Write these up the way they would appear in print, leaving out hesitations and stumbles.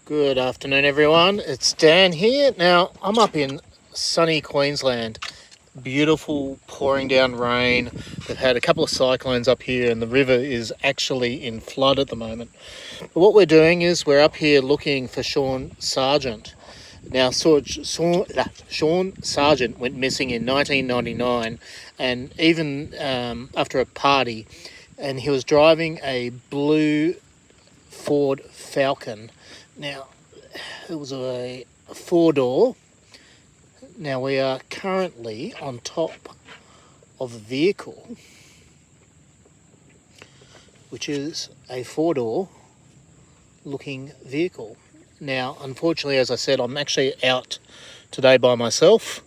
Good afternoon, everyone. It's Dan here. Now, I'm up in sunny Queensland. Beautiful pouring down rain. We've had a couple of cyclones up here and the river is actually in flood at the moment. But what we're doing is we're up here looking for Sean Sargent. Now, Sean Sargent went missing in 1999 and even after a party, and he was driving a blue Ford Falcon. Now, it was a four-door. Now, we are currently on top of a vehicle, which is a four-door looking vehicle. Now, unfortunately, as I said, I'm actually out today by myself,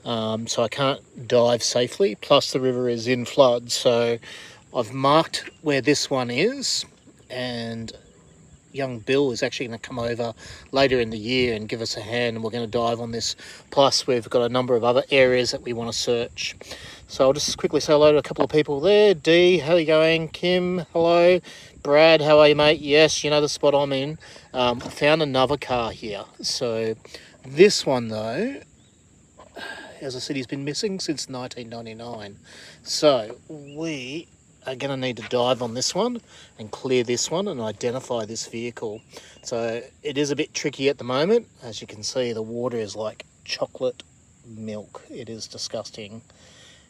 so I can't dive safely. Plus, the river is in flood, so I've marked where this one is, and young Bill is actually going to come over later in the year and give us a hand, and we're going to dive on this. Plus, we've got a number of other areas that we want to search. So I'll just quickly say hello to a couple of people there. Dee, how are you going? Kim, hello. Brad, how are you, mate? Yes, you know the spot I'm in. Found another car here. So this one, though, as I said, he's been missing since 1999. So we are going to need to dive on this one and clear this one and identify this vehicle. So it is a bit tricky at the moment. As you can see, the water is like chocolate milk. It is disgusting.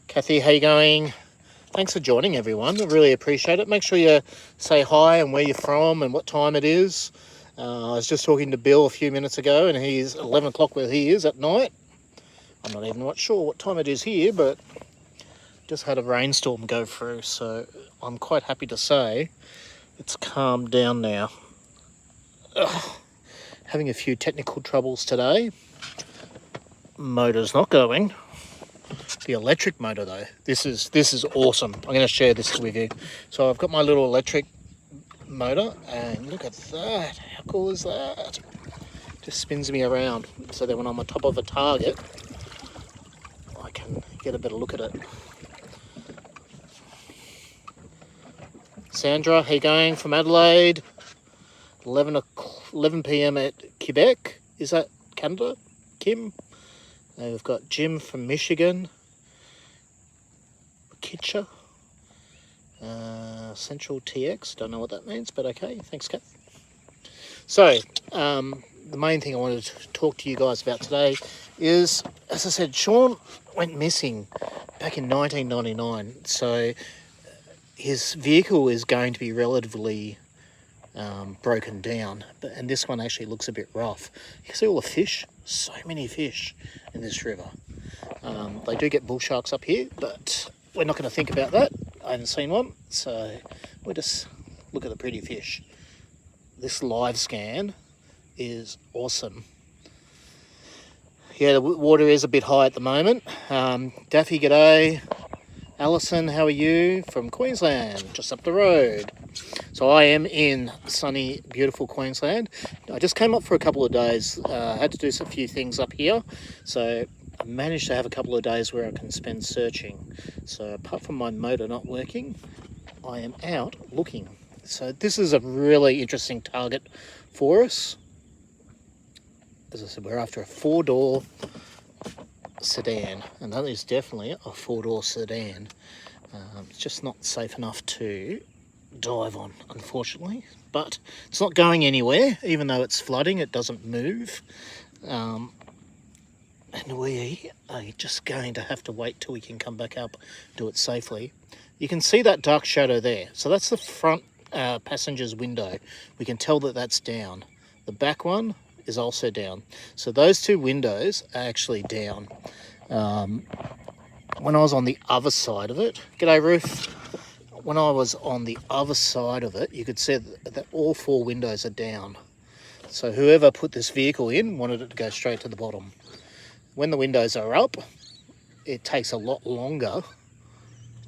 Kathy, how you going? Thanks for joining, everyone. I really appreciate it. Make sure you say hi and where you're from and what time it is. I was just talking to Bill a few minutes ago, and he's 11 o'clock where he is at night. I'm not even sure what time it is here, but just had a rainstorm go through, so I'm quite happy to say it's calmed down now. Having a few technical troubles today. Motor's not going. The electric motor though, this is awesome. I'm going to share this with you. So I've got my little electric motor, and look at that. How cool is that? Just spins me around so that when I'm on top of a target, I can get a better look at it. Sandra, how you going from Adelaide? 11 p.m. at Quebec. Is that Canada? Kim? We've got Jim from Michigan. Kitcher. Central TX. Don't know what that means, but okay. Thanks, Kat. So, the main thing I wanted to talk to you guys about today is, as I said, Sean went missing back in 1999. So his vehicle is going to be relatively broken down, and this one actually looks a bit rough. You can see all the fish, so many fish in this river. They do get bull sharks up here, but we're not going to think about that. I haven't seen one, so we'll just look at the pretty fish. This live scan is awesome. Yeah, the water is a bit high at the moment. Daffy, g'day. Alison, how are you? From Queensland, just up the road. So I am in sunny, beautiful Queensland. I just came up for a couple of days. I had to do a few things up here. So I managed to have a couple of days where I can spend searching. So apart from my motor not working, I am out looking. So this is a really interesting target for us. As I said, we're after a four-door sedan, and that is definitely a four-door sedan. It's just not safe enough to dive on, unfortunately, but it's not going anywhere. Even though it's flooding, it doesn't move, and we are just going to have to wait till we can come back up, do it safely. You can see that dark shadow there, so that's the front passenger's window. We can tell that that's down. The back one is also down, so those two windows are actually down. When I was on the other side of it, g'day Ruth, when I was on the other side of it, you could see that all four windows are down. So whoever put this vehicle in wanted it to go straight to the bottom. When the windows are up, it takes a lot longer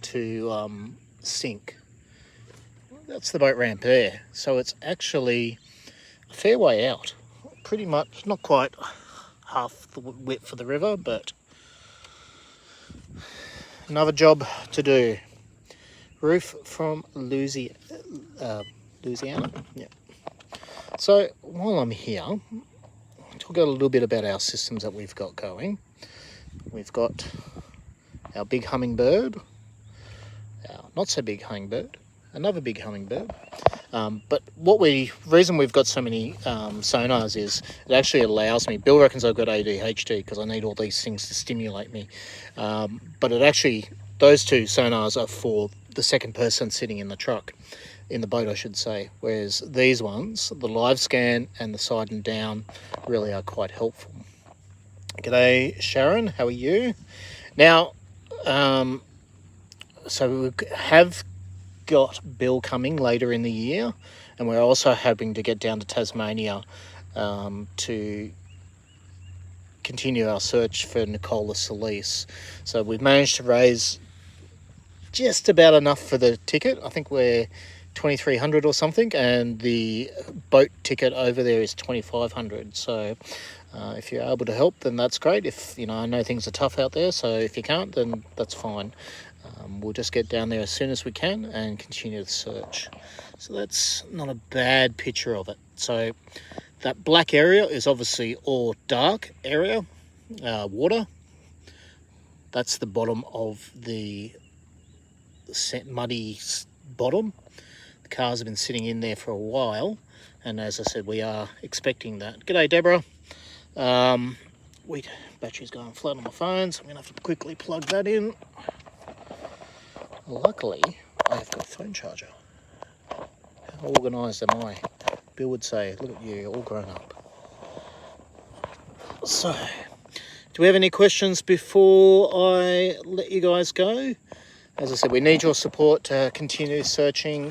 to sink. That's the boat ramp there. So it's actually a fair way out. Pretty much, not quite half the width of the river, but another job to do. Roof from Louisiana. Yeah. So while I'm here, I'll talk a little bit about our systems that we've got going. We've got our big hummingbird, our not so big hummingbird, another big hummingbird. But reason we've got so many sonars is it actually allows me. Bill reckons I've got ADHD because I need all these things to stimulate me. But it actually, those two sonars are for the second person sitting in the truck, in the boat, I should say. Whereas these ones, the live scan and the side and down, really are quite helpful. G'day, Sharon. How are you? Now, so we have got Bill coming later in the year, and we're also hoping to get down to Tasmania to continue our search for Nicola Solis. So we've managed to raise just about enough for the ticket. I think we're 2,300 or something, and the boat ticket over there is 2,500. So if you're able to help, then that's great. If I know things are tough out there, so if you can't, then that's fine. We'll just get down there as soon as we can and continue the search. So that's not a bad picture of it. So that black area is obviously all dark area, water. That's the bottom of the muddy bottom. The cars have been sitting in there for a while, and as I said, we are expecting that. G'day, Deborah. Battery's going flat on my phone, so I'm going to have to quickly plug that in. Luckily, I have got a phone charger. How organised am I? Bill would say, look at you, you're all grown up. So, do we have any questions before I let you guys go? As I said, we need your support to continue searching.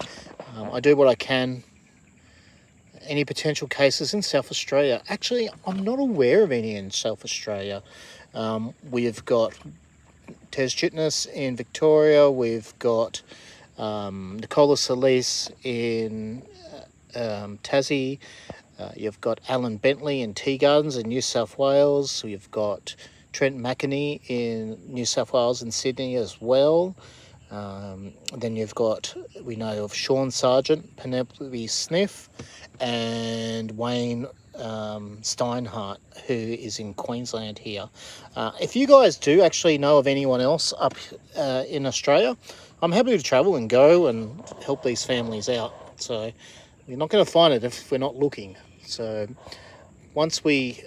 I do what I can. Any potential cases in South Australia? Actually, I'm not aware of any in South Australia. We've got Tez Chitness in Victoria. We've got Nicola Solis in Tassie. You've got Alan Bentley in Tea Gardens in New South Wales. You've got Trent McInerney in New South Wales and Sydney as well. Then you've got, we know of Sean Sargent, Penelope Sniff, and Wayne Steinhardt, who is in Queensland here. If you guys do actually know of anyone else up in Australia, I'm happy to travel and go and help these families out. So you're not going to find it if we're not looking. So once we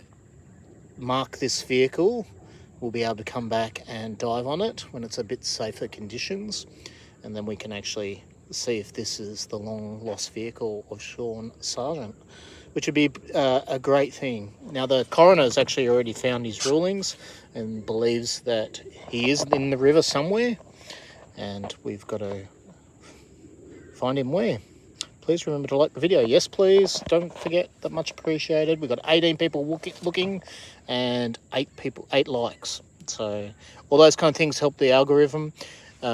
mark this vehicle, we'll be able to come back and dive on it when it's a bit safer conditions, and then we can actually see if this is the long lost vehicle of Sean Sargent, which would be a great thing. Now, the coroner's actually already found his rulings and believes that he is in the river somewhere, and we've got to find him where. Please remember to like the video. Yes, please. Don't forget, that much appreciated. We've got 18 people looking and 8 likes. So all those kind of things help the algorithm.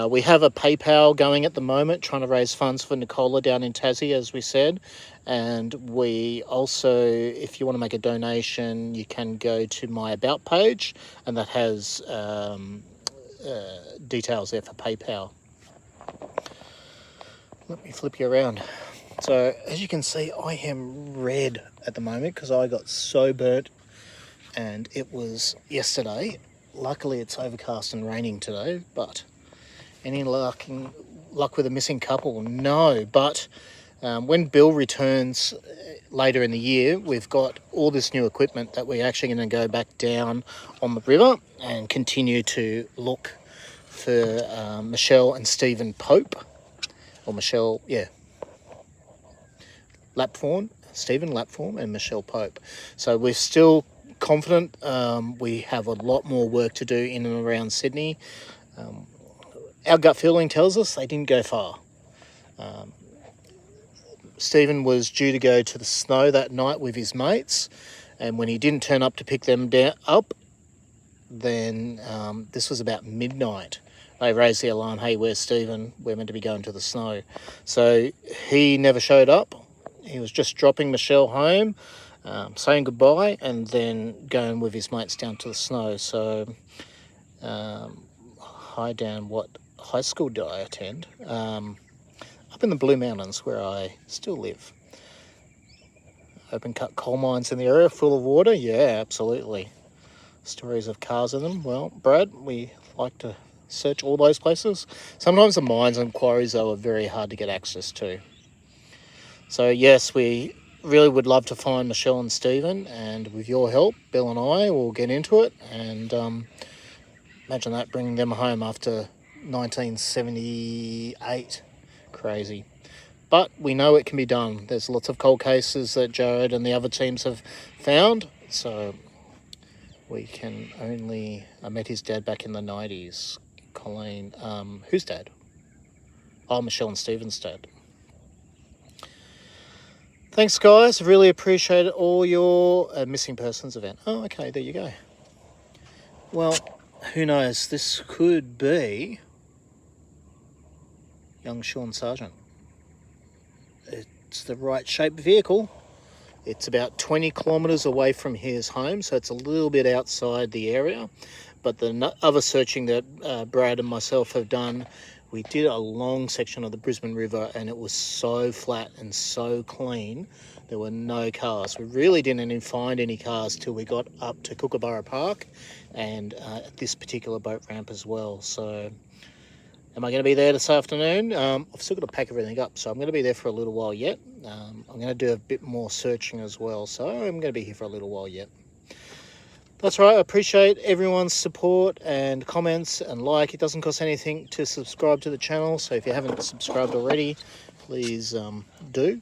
We have a PayPal going at the moment, trying to raise funds for Nicola down in Tassie, as we said. And we also, if you want to make a donation, you can go to my About page, and that has details there for PayPal. Let me flip you around. So as you can see, I am red at the moment because I got so burnt, and it was yesterday. Luckily it's overcast and raining today, but any luck with a missing couple? No, but when Bill returns later in the year, we've got all this new equipment that we're actually going to go back down on the river and continue to look for Michelle and Stephen Pope, or Michelle, yeah, Stephen Lapthorne and Michelle Pope. So we're still confident. We have a lot more work to do in and around Sydney. Our gut feeling tells us they didn't go far. Stephen was due to go to the snow that night with his mates, and when he didn't turn up to pick them up, then this was about midnight. They raised the alarm, hey, where's Stephen? We're meant to be going to the snow. So he never showed up. He was just dropping Michelle home, saying goodbye, and then going with his mates down to the snow. So, what high school did I attend? Up in the Blue Mountains, where I still live. open cut coal mines in the area full of water. Yeah, absolutely. Stories of cars in them. Well, Brad, we like to search all those places. Sometimes the mines and quarries, though, are very hard to get access to. So yes, we really would love to find Michelle and Stephen, and with your help, Bill and I will get into it. And imagine that, bringing them home after 1978. Crazy. But we know it can be done. There's lots of cold cases that Jared and the other teams have found. So we can only... I met his dad back in the 90s. Colleen, whose dad? Oh, Michelle and Stephen's dad. Thanks, guys. Really appreciate all your missing persons event. Oh, okay, there you go. Well, who knows? This could be young Sean Sargent. It's the right shaped vehicle. It's about 20 kilometres away from his home, so it's a little bit outside the area. But the other searching that Brad and myself have done, we did a long section of the Brisbane River, and it was so flat and so clean. There were no cars. We really didn't even find any cars till we got up to Kookaburra Park and at this particular boat ramp as well. So am I going to be there this afternoon? I've still got to pack everything up, so I'm going to be there for a little while yet. I'm going to do a bit more searching as well, so I'm going to be here for a little while yet. That's right, I appreciate everyone's support and comments and like. It doesn't cost anything to subscribe to the channel, so if you haven't subscribed already, please do.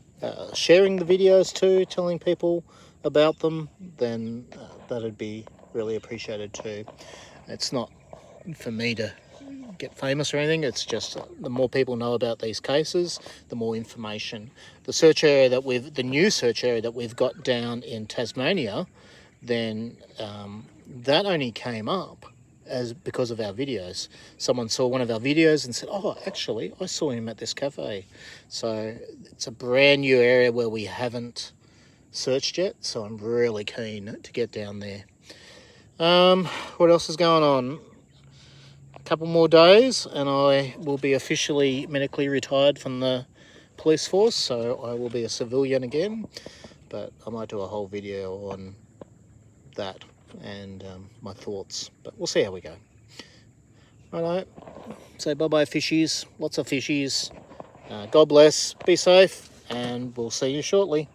Sharing the videos too, telling people about them, then that'd be really appreciated too. It's not for me to get famous or anything, it's just the more people know about these cases, the more information. The search area that the new search area that we've got down in Tasmania, then that only came up because of our videos. Someone saw one of our videos and said, oh, actually, I saw him at this cafe. So it's a brand new area where we haven't searched yet, so I'm really keen to get down there. What else is going on? A couple more days and I will be officially medically retired from the police force, so I will be a civilian again, but I might do a whole video on that and my thoughts, but we'll see how we go. Righto, say bye-bye fishies, lots of fishies. God bless, be safe, and we'll see you shortly.